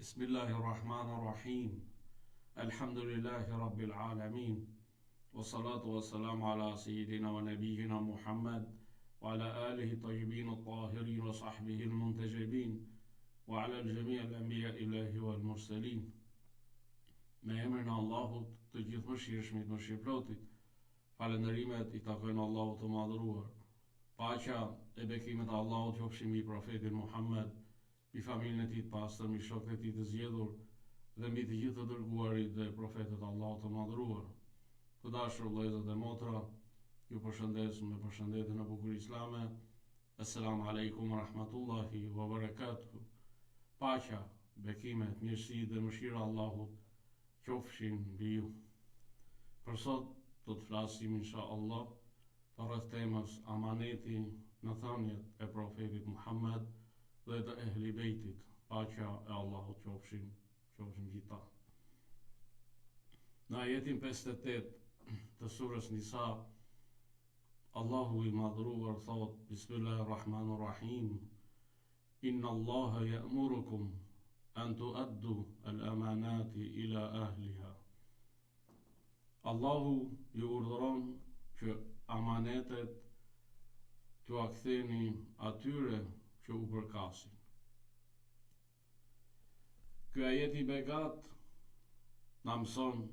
Bismillahirrahmanirrahim. Alhamdulillahi Rabbil Alamin. Wa salatu wa salam ala sayyidina wa nabiyyina Muhammad wa ala alihi tayyibin at-tahirin wa sahbihi al-muntajibin wa ala al-jami' al-anbiya ilahi wal mursalin. Me emrin e Allahut, të gjithë mëshirshmit, mëshirëplotit, falënderimet i takojnë Allahut të madhëruar. Paqja e bekimet e Allahut qofshin mbi profetin Muhammed, mbi familjen e tij të pastër, mbi shokët e tij të zgjedhur dhe mbi të gjithë të dërguarit dhe profetët e Allahut të madhëruar. Të dashur vëllezër dhe motra, ju përshëndes me përshëndetjen e bukur islame. Assalamu alaikum wa rahmatullahi wa barakatuh. Paqja, bekimet, mirësi dhe mëshira e Allahut qofshin mbi ju. Për sot do të flasim inshallah për temën amaneti në thënjet e profetit Muhammed dhe të ehli bejtit, paqja e Allahut qofshin mbi ta. Në ajetin 58 të surës Nisa, Allahu i madhruar thot: Bismillahirrahmanirrahim. Inna Allaha ya'murukum an tu'addu al-amanati ila ahliha. Allahu ju urdhëron që amanetet t'u ktheni atyre që u përkasin. Ky ajet i begat na mëson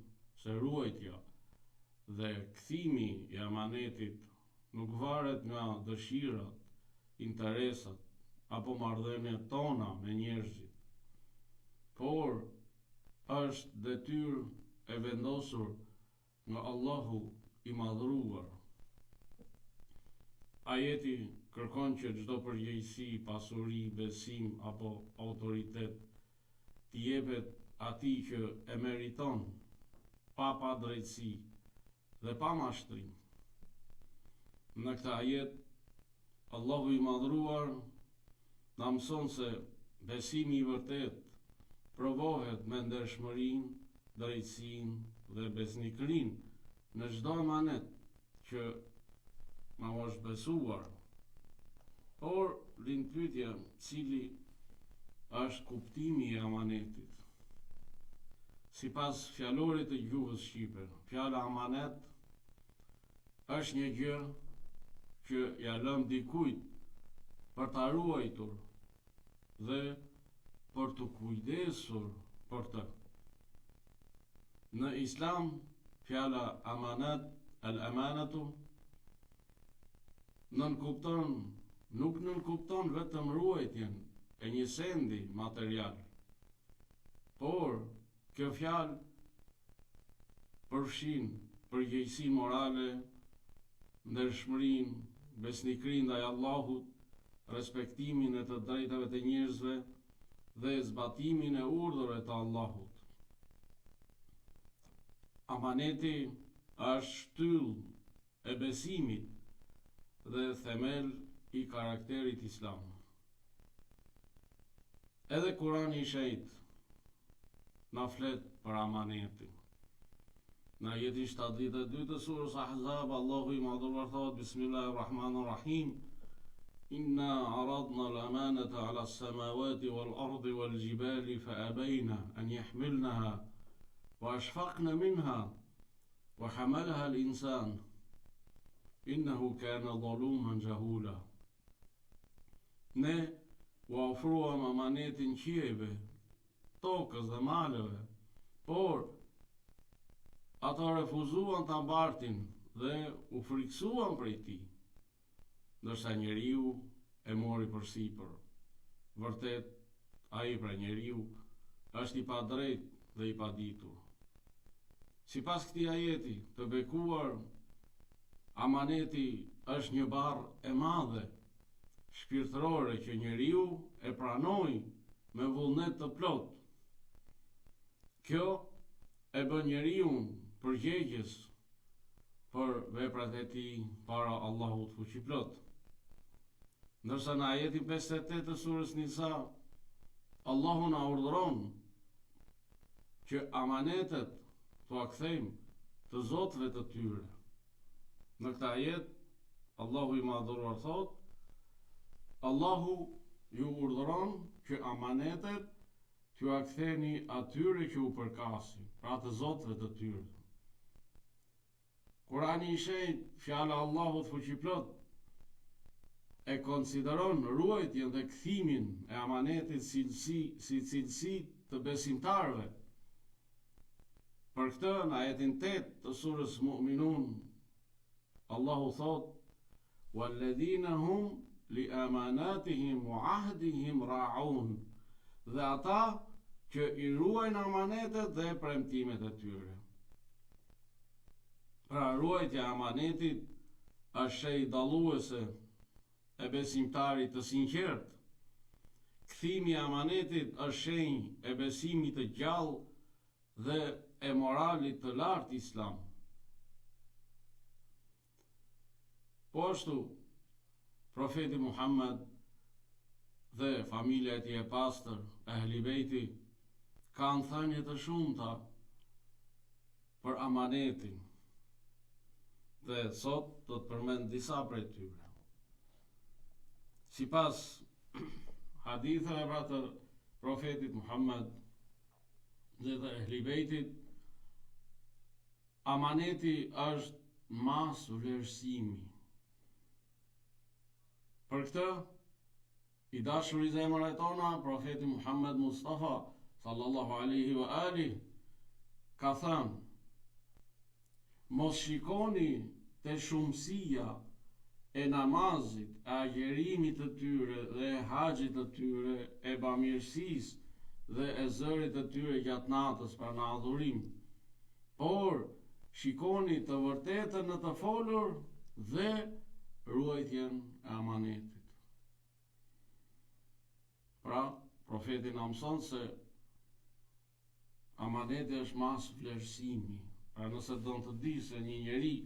se ruajtja dhe kthimi i amanetit nuk varet nga dëshirat, interesat apo marrëdhëniet tona me njerëzit, por është detyrë e vendosur nga Allahu i madhruar. Ajeti kërkon që çdo përgjegjësi, pasuri, besim apo autoritet t'i jepet atij që e meriton, pa padrejtësi dhe pa mashtrim. Në këtë ajet, Allahu i madhruar na mëson se besimi i vërtet provohet me ndershmërinë, drejtësinë dhe besnikërinë në çdo amanet që ma është besuar. Por lind pyetja, cili është kuptimi i amanetit? Sipas fjalorit të gjuhës shqipe, fjala amanet është një gjë që ja lëm dikujt për ta ruajtur dhe për të kujdesur për të. Në Islam, fjala amanet, al-amanatu, nuk nënkupton vetëm ruajtjen e një sendi material, por kjo fjalë përfshin përgjegjësinë morale, ndershmërinë, besnikërinë ndaj Allahut, respektimin e të drejtave të njerëzve dhe zbatimin e urdhërave të Allahut. Amaneti është shtyllë e besimit dhe themel i karakterit islam. Edhe Kurani i shenjtë na flet për amanetin. Në ajetin 72 të surës Ahzab, Allahu i madhruar thot: Bismillahirrahmanirrahim. Inna aradna al-amanata ala as-samawati wal-ardi wal-jibali fa abayna an yahmilnaha wa ashfaqna minha wa hamalaha al-insan innahu kana zaluman jahula. Ne u ofruam amanetin qiejve, tokës dhe maleve, por ata refuzuan ta mbartin dhe u friksuan prej tij, ndërsa njeriu e mori përsipër. Vërtet, ai pra njeriu është i padrejtë dhe i paditur. Sipas këtij ajeti të bekuar, amaneti është një barrë e madhe shpirtërore që njeriu e pranoi me vullnet të plot. Kjo e bën njeriu përgjegjës për veprat e tij para Allahut fuqiplot. Ndërsa në ajetin 58 të surës Nisa, Allahu na urdhëron që amanetet t'u kthejmë të zotëve të tyre. Në këtë ajet, Allahu i madhruar thot: Allahu ju urdhëron që amanetet t'ju a ktheni atyre që u përkasin, pra të zotëve të tyre. Kurani i shenjtë, fjala e Allahut fuqiplot, e konsideron ruajtjen dhe kthimin e amanetit si cilësi të besimtarëve. Për këtë, në ajetin 8 të surës Mu'minun, Allahu thot: "Walladhina hum li amanatihim wa ahdihim ra'un", dhe ata që i ruajnë amanetet dhe premtimet e tyre. Pra ruajtja e amanetit është shenjë dalluese e besimtarit të sinqert. Kthimi i amanetit është shenjë e besimit të gjallë dhe e moralit të lartë islam. Po ashtu, profeti Muhammed dhe familja e tij e pastër, Ehli Bejti, kanë thënie të shumta për amanetin. Dhe sot do të përmend disa prej tyre. Sipas haditheve pra të profetit Muhammed dhe të Ehli Bejtit, amaneti është mas vlerësimi. Për këtë, i dashur i zemrave tona, profeti Muhammed Mustafa sallallahu alaihi wa alihi ka thënë: "Mos shikoni te shumësia e namazit, e agjerimit të tyre dhe e haxhit të tyre, e bamirësisë dhe e zërit të tyre gjatë natës për në adhurim, por shikoni të vërtetën në të folur dhe ruajtjen e amanetit." Pra, profeti na mëson se amaneti është mas vlerësimi. Pra nëse do të di se një njeri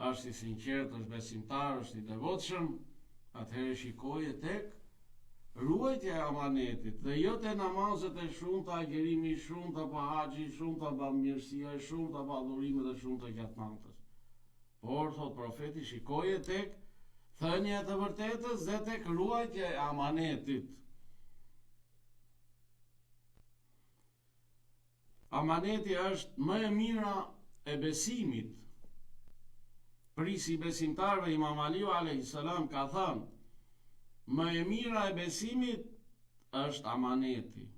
është i sinqert, është besimtar, është i devotshëm, atëherë shikoje tek ruajtja e amanetit dhe jo te namazet e shumta, agjerimi i shumta, pa haxhi i shumta, pa mirësia e shumta, pa adhurimet e shumta gjatë natës. Por, thot profeti, shikoje tek thënia e të vërtetës dhe tek ruajtja e amanetit. Amaneti është më e mira e besimit. Prisi besimtarve Imam Aliu a.s. ka thënë: "Më e mira e besimit është amaneti,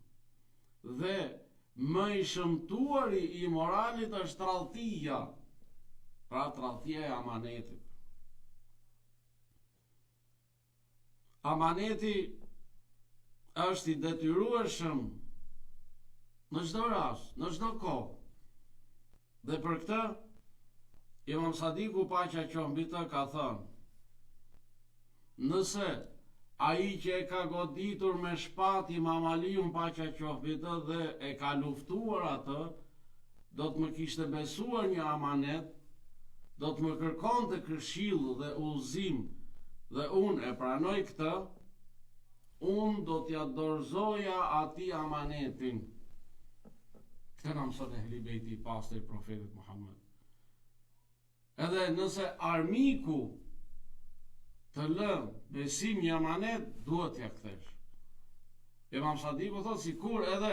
dhe më i shëmtuari i moralit është tradhtia", pra tradhtia e amanetit. Amaneti është i detyrueshëm në çdo rast, në çdo kohë. Dhe për këtë, Imam Sadiku paqja qoftë mbi të ka thënë: "Nëse ai që e ka goditur me shpatë Imam Aliun paqja qoftë mbi të dhe e ka luftuar atë, do të më kishte besuar një amanet, do të më kërkonte këshill dhe udhëzim, dhe unë e pranoj këtë, unë do t'ja dorëzoja atij amanetin." Këtë na mëson Ehli Bejti i pastër i profetit Muhammed. Edhe nëse armiku të lë besim një amanet, duhet t'ja kthesh. Imam Sadiku thot, sikur edhe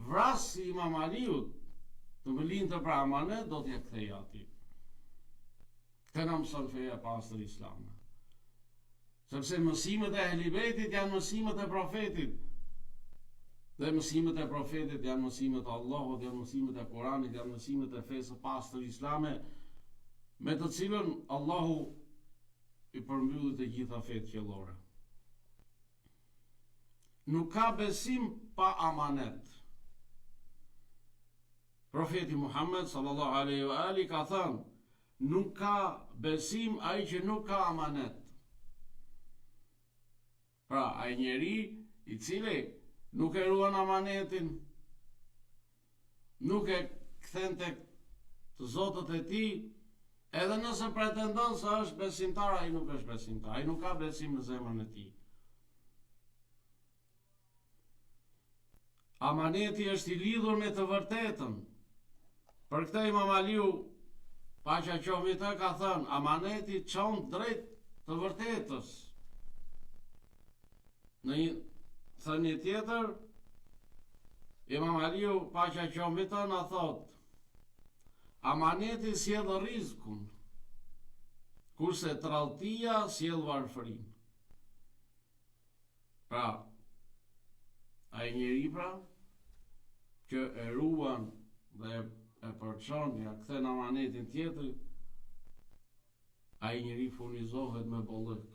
vrasi Imam Aliut të më lindte për amanet, do t'ja kthej atij. Këtë na mëson feja e pastër islame. Sepse mësimet e Ehli Bejtit janë mësimet e profetit. Dhe mësimet e profetit janë mësimet e Allahut, janë mësimet e Kuranit, janë mësimet e fesë së pastër islame, me të cilën Allahu i përmbylli të gjitha fetë qellore. Nuk ka besim pa amanet. Profeti Muhammed sallallahu alaihi wa ali ka thënë: "Nuk ka besim ai që nuk ka amanet." Pra, ai njeri i cili nuk e ruan amanetin, nuk e kthen tek të zotët e tij, edhe nëse pretendon se është besimtar, ai nuk është besimtar, ai nuk ka besim në zemrën e tij. Amaneti është i lidhur me të vërtetën. Për këtë Imam Aliu, paqja qoftë mbi të, ka thënë: "Amaneti çon drejt të vërtetës." Në një thënie tjetër, Imam Aliu, paqja qoftë mbi të, na thot, amaneti sjell rrezikun, kurse tradhtia sjell varfërinë. Pra, ai njeri pra që e ruan dhe e përçon, ja kthen amanetin tjetrit, ai njeri furnizohet me bollëk.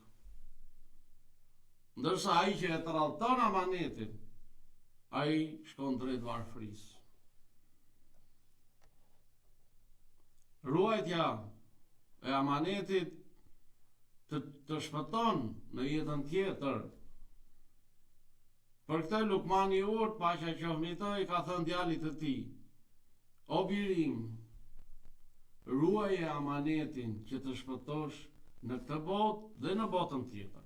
Ndërsa ai që e tradhton amanetin, ai shkon drejt varfërisë. Ruajtja e amanetit të shpëton në jetën tjetër. Për këtë Lukmani Urt, paqja qoftë mbi të, i ka thënë djalit të tij: O birim, ruaje amanetin që të shpëtosh në këtë botë dhe në botën tjetër.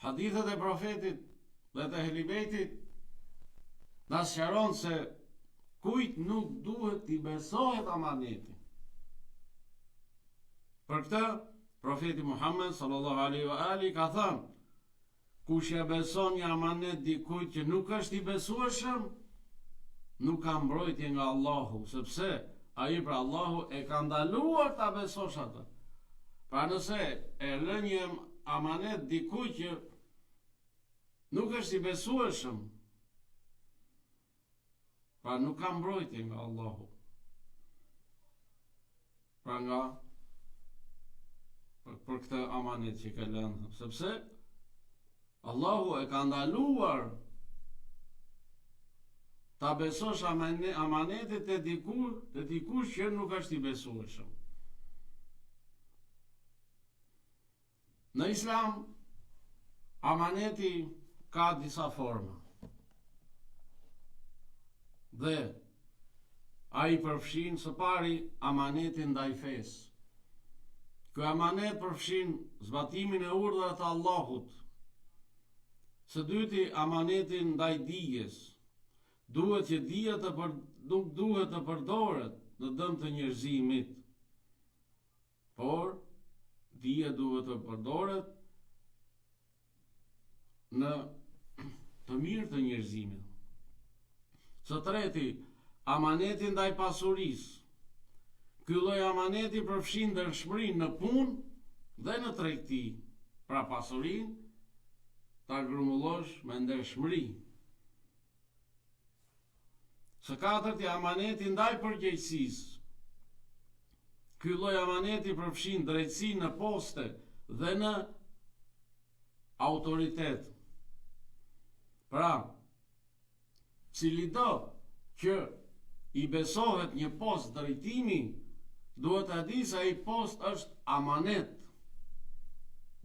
Hadithet e profetit dhe të Ehlibetit na sqaron se kujt nuk duhet t'i besohet amanetin. Për këtë profeti Muhammed sallallahu alaihi wa ali ka thënë: kush e beson një amanet dikujt që nuk është i besueshëm, nuk ka mbrojtje nga Allahu, sepse ai pra Allahu e ka ndaluar ta besosh atë. Pra nëse e lë një amanet dikujt që nuk është i besueshëm, pra nuk ka mbrojtje nga Allahu. Pra nga për këtë amanet që ka lënë, sepse Allahu e ka ndaluar ta besosh amanetit të dikush që nuk është i besueshëm. Në Islam, amaneti ka disa forma. Dhe ai përfshin së pari amanetin ndaj fesë. Ky amanet përfshin zbatimin e urdhave të Allahut. Së dyti, amanetin ndaj dijes. Duhet që dija nuk duhet të përdoret në dëm të njerëzimit, por dija duhet të përdoret në të mirë të njerëzimit. Së treti, amanetin ndaj pasurisë. Ky lloj amaneti përfshin ndershmërinë në punë dhe në tregti, pra pasurinë ta grumbullosh me ndershmëri. Së katërti, amaneti ndaj përgjegjësisë. Ky lloj amaneti përfshin drejtësinë në poste dhe në autoritet. Pra, cilido që i besohet një post drejtimi, duhet të di se ai post është amanet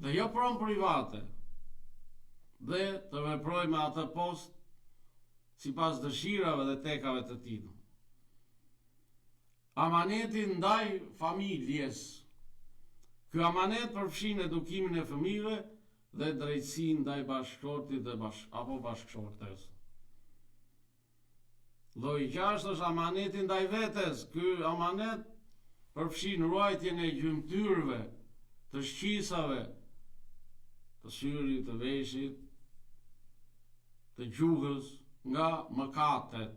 dhe jo pronë private, dhe të veproj me atë post sipas dëshirave dhe tekave të tij. Amaneti ndaj familjes. Ky amanet përfshin edukimin e fëmijëve dhe drejtësinë ndaj bashkëshortit dhe apo bashkëshortes. Lloji i gjashtë është amaneti ndaj vetes. Ky amanet përfshin ruajtjen e gjymtyrëve, të shqisave, të syrit, të veshit, të gjuhës, nga mëkatet.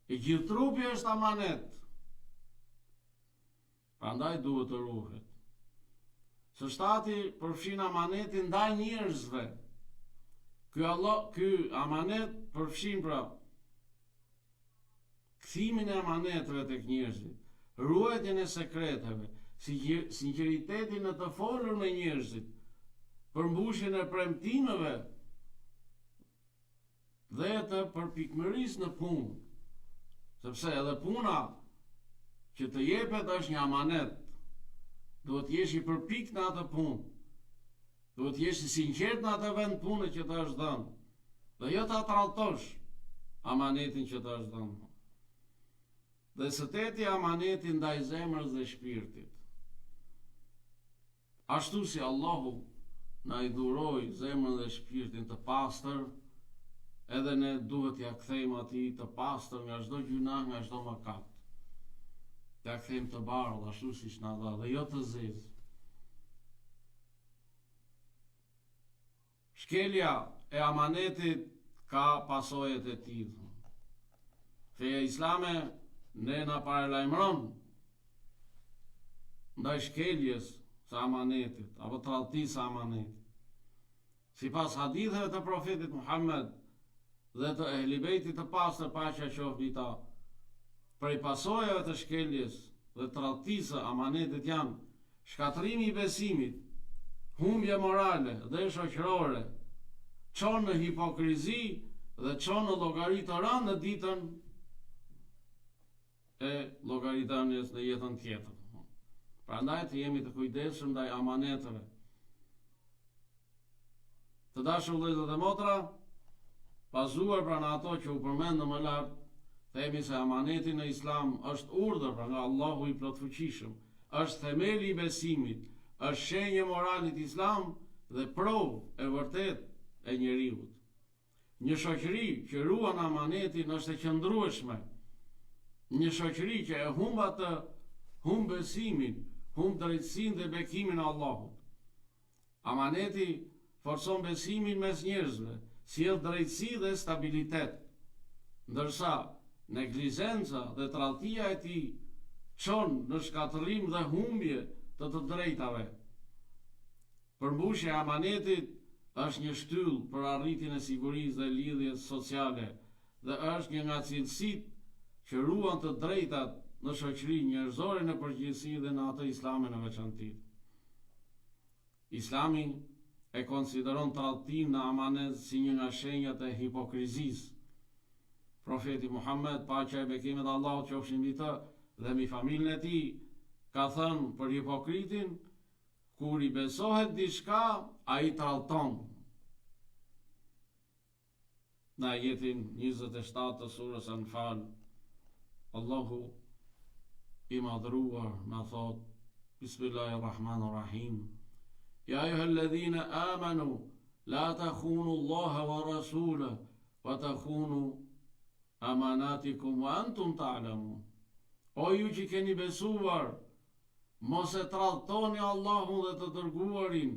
I gjithë trupi është amanet, prandaj duhet të ruhet. Së shtati përfshin amanetin ndaj njerëzve. Ky amanet përfshin pra kthimin e amaneteve tek njerëzit, ruajtjen e sekreteve, sinqeritetin në të folur me njerëzit, përmbushjen e premtimeve dhe të përpikmërisë në punë, sepse edhe puna që të jepet është një amanet. Duhet jesh i përpikt në atë punë, duhet jesh i sinqert në atë vend pune që të është dhënë, dhe jo ta tradhtosh amanetin që të është dhënë. Dhe së teti, amanetin ndaj zemrës dhe shpirtit. Ashtu si Allahu na i dhuroi zemrën dhe shpirtin të pastër, edhe ne duhet t'ia kthejmë atij të pastër nga çdo gjuna, nga çdo mëkat. T'ia kthejmë të bardhë ashtu siç na dha, dhe jo të zezë. shkelja e amanetit ka pasojat e tij. Feja islame ne na paralajmëron ndaj shkeljes së amanetit apo tradhtisë së amanetit. Sipas haditheve të profetit Muhammed dhe të ehlibejtit të pastër, paqja qoftë mbi ta, prej pasojave të shkeljes dhe tradhtisë së amanetit janë shkatërimi i besimit, humbje morale dhe shoqërore, çon në hipokrizi dhe çon në llogari të rëndë në ditën e llogaritënies në jetën tjetër. Prandaj të jemi të kujdesshëm ndaj amaneteve. Të dashur vëllezër dhe motra, bazuar pranë ato që u përmendëm më lart, themi se amaneti në Islam është urdhër nga Allahu i plotfuqishëm, është themeli i besimit, është shenjë moralit islam dhe provë e vërtet e njeriut. Një shoqëri që ruan amanetin është e qëndrueshme. Një shoqëri që e humb atë, humb besimin, humb drejtësinë dhe bekimin e Allahut. Amaneti forcon besimin mes njerëzve, sjell drejtësi dhe stabilitet, ndërsa neglizenca dhe tradhtia e tij çon në shkatërrim dhe humbje të drejtave. Përmbushja e amanetit është një shtyllë për arritjen e sigurisë dhe lidhjes sociale dhe është një nga cilësitë që ruan të drejtat në shoqërinë njerëzore në përgjithësi dhe në atë islame në veçantë. Islami e konsideron tradhtimin në amanet si një nga shenjat e hipokrizisë. Profeti Muhammed, paqja e bekimet e Allahut qofshin mbi të dhe mbi familjen e tij, ka thënë për hipokritin: kur i besohet diçka, ai tradhton. Në ajetin 27 të surës Anfal, Allahu i madhruar na thot: Bismillahirrahmanirrahim. Ya ayyuhalladhina amanu la takhunu Allaha wa rasulahu wa takhunu amanatikum wa antum ta'lamun. O ju që keni besuar, mos e tradhtoni Allahun dhe të dërguarin,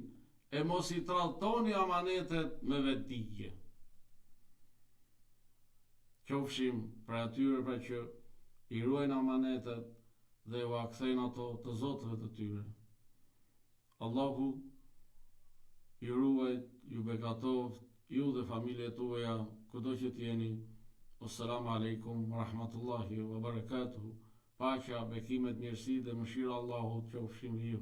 e mos i tradhtoni amanetet me vetdije. Qofshim për atyre pra që i ruajnë amanetet dhe u akthejnë ato të zotëve të tyre. Allahu ju ruaj, ju bekatoft, ju dhe familjet tuaja, kudo që t'jeni. Assalamu alaikum wa rahmatullahi wa barakatuhu. Paqja, bekimet, mirësi dhe mëshira Allahut qofshin mbi ju.